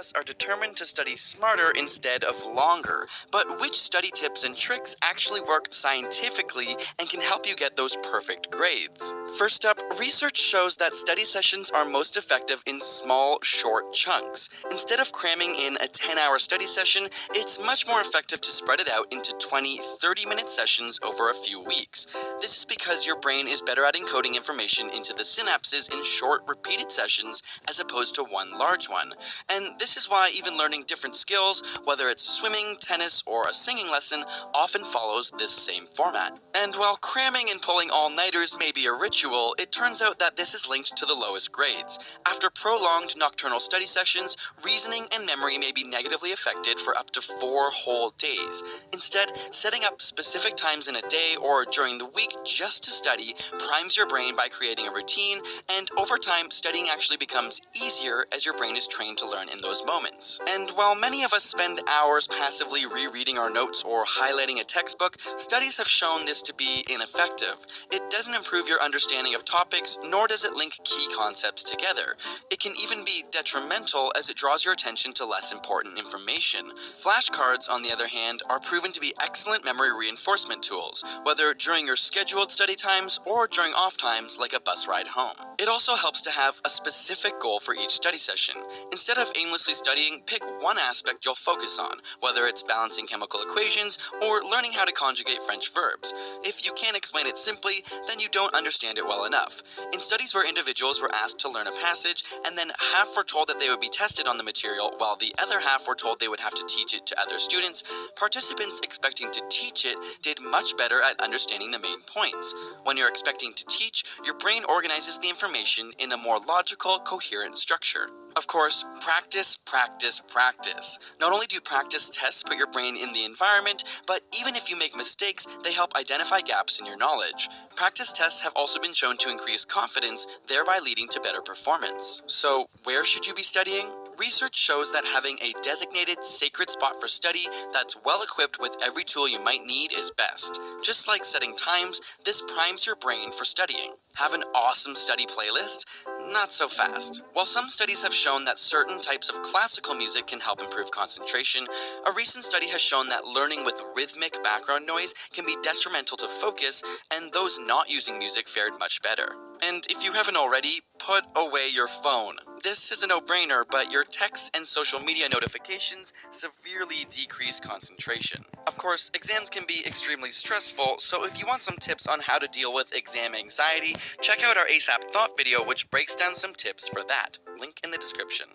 us are determined to study smarter instead of longer, but which study tips and tricks actually work scientifically and can help you get those perfect grades? First up, research shows that study sessions are most effective in small, short chunks. Instead of cramming in a 10-hour study session, it's much more effective to spread it out into 20, 30-minute sessions over a few weeks. This is because your brain is better at encoding information into the synapses in short, repeated sessions as opposed to one large one. And this is why even learning different skills, whether it's swimming, tennis, or a singing lesson, often follows this same format. And while cramming and pulling all-nighters may be a ritual, it turns out that this is linked to the lowest grades. After prolonged nocturnal study sessions, reasoning and memory may be negatively affected for up to 4 whole days. Instead, setting up specific times in a day or during the week just to study primes your brain by creating a routine, and over time, studying actually becomes easier as your brain is trained to learn in those moments. And while many of us spend hours passively rereading our notes or highlighting a textbook, studies have shown this to be ineffective. It doesn't improve your understanding of topics, nor does it link key concepts together. It can even be detrimental as it draws your attention to less important information. Flashcards, on the other hand, are proven to be excellent memory reinforcement tools, whether during your scheduled study times or during off times like a bus ride home. It also helps to have a specific goal for each study session. Instead of aimlessly studying, pick one aspect you'll focus on, whether it's balancing chemical equations or learning how to conjugate French verbs. If you can't explain it simply, then you don't understand it well enough. In studies where individuals were asked to learn a passage, and then half were told that they would be tested on the material, while the other half were told they would have to teach it to other students, participants expecting to teach it did much better at understanding the main points. When you're expecting to teach, your brain organizes the information in a more logical, coherent structure. Of course, practice, practice, practice. Not only do practice tests put your brain in the environment, but even if you make mistakes, they help identify gaps in your knowledge. Practice tests have also been shown to increase confidence, thereby leading to better performance. So, where should you be studying? Research shows that having a designated sacred spot for study that's well equipped with every tool you might need is best. Just like setting times, this primes your brain for studying. Have an awesome study playlist? Not so fast. While some studies have shown that certain types of classical music can help improve concentration, a recent study has shown that learning with rhythmic background noise can be detrimental to focus, and those not using music fared much better. And if you haven't already, put away your phone. This is a no-brainer, but your texts and social media notifications severely decrease concentration. Of course, exams can be extremely stressful, so if you want some tips on how to deal with exam anxiety, check out our ASAP Thought video, which breaks down some tips for that. Link in the description.